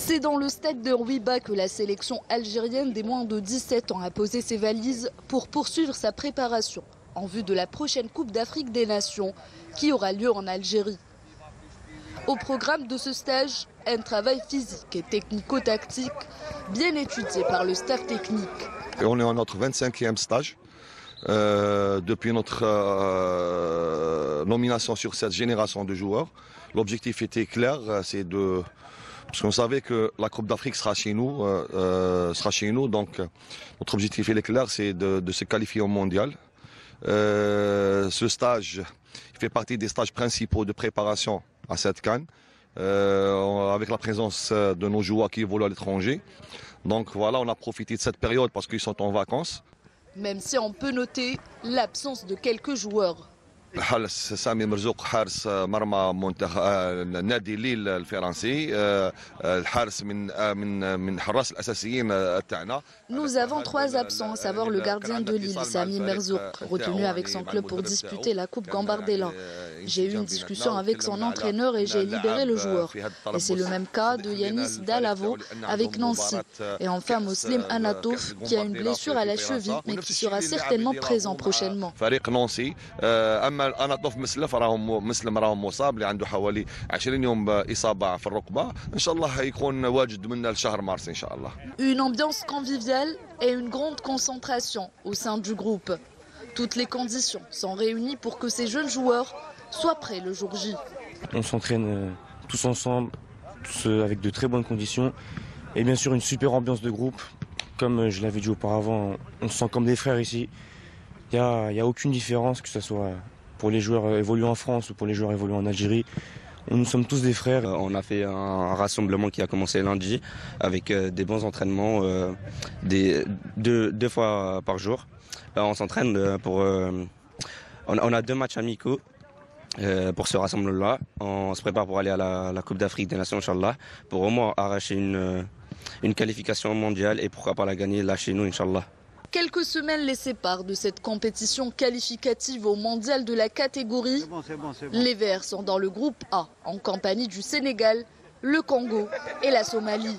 C'est dans le stade de Rouiba que la sélection algérienne des moins de 17 ans a posé ses valises pour poursuivre sa préparation en vue de la prochaine Coupe d'Afrique des Nations qui aura lieu en Algérie. Au programme de ce stage, un travail physique et technico-tactique bien étudié par le staff technique. Et on est en notre 25e stage depuis notre nomination sur cette génération de joueurs. L'objectif était clair, c'est de... Parce qu'on savait que la Coupe d'Afrique sera chez nous, donc notre objectif il est clair, c'est de se qualifier au mondial. Ce stage il fait partie des stages principaux de préparation à cette CAN, avec la présence de nos joueurs qui évoluent à l'étranger. Donc voilà, on a profité de cette période parce qu'ils sont en vacances. Même si on peut noter l'absence de quelques joueurs. الحارس سامي مرزوق حارس مرمى منتخب نادي ليل الفرنسي الحارس من حراس الاساسيين تاعنا. Nous avons 3 absents, à savoir le gardien de Lille, Sami Merzouk, retenu avec son club pour disputer la Coupe Gambardella. J'ai eu une discussion avec son entraîneur et j'ai libéré le joueur. Et c'est le même cas de Yanis Dalavo avec Nancy. Et enfin Muslim Anatouf qui a une blessure à la cheville mais qui sera certainement présent prochainement. أناطوف مسلم راهم مصاب اللي عنده حوالي 20 يوم إصابة في الركبة إن شاء الله يكون واجد من الشهر مارس إن شاء الله. Une ambiance conviviale et une grande concentration au sein du groupe. Toutes les conditions sont réunies pour que ces jeunes joueurs soient prêts le jour J. On s'entraîne tous ensemble, avec de très bonnes conditions et bien sûr une super ambiance de groupe. Comme je l'avais dit auparavant, on se sent comme des frères ici. Il n'y a aucune différence, que ce soit pour les joueurs évoluant en France ou pour les joueurs évoluant en Algérie. Nous sommes tous des frères. On a fait un rassemblement qui a commencé lundi avec des bons entraînements, deux fois par jour. On s'entraîne pour... on a 2 matchs amicaux pour ce rassemblement-là. On se prépare pour aller à la Coupe d'Afrique des Nations, Inch'Allah, pour au moins arracher une qualification mondiale et pourquoi pas la gagner là chez nous, Inch'Allah. Quelques semaines les séparent de cette compétition qualificative au mondial de la catégorie. C'est bon. Les Verts sont dans le groupe A, en compagnie du Sénégal, le Congo et la Somalie.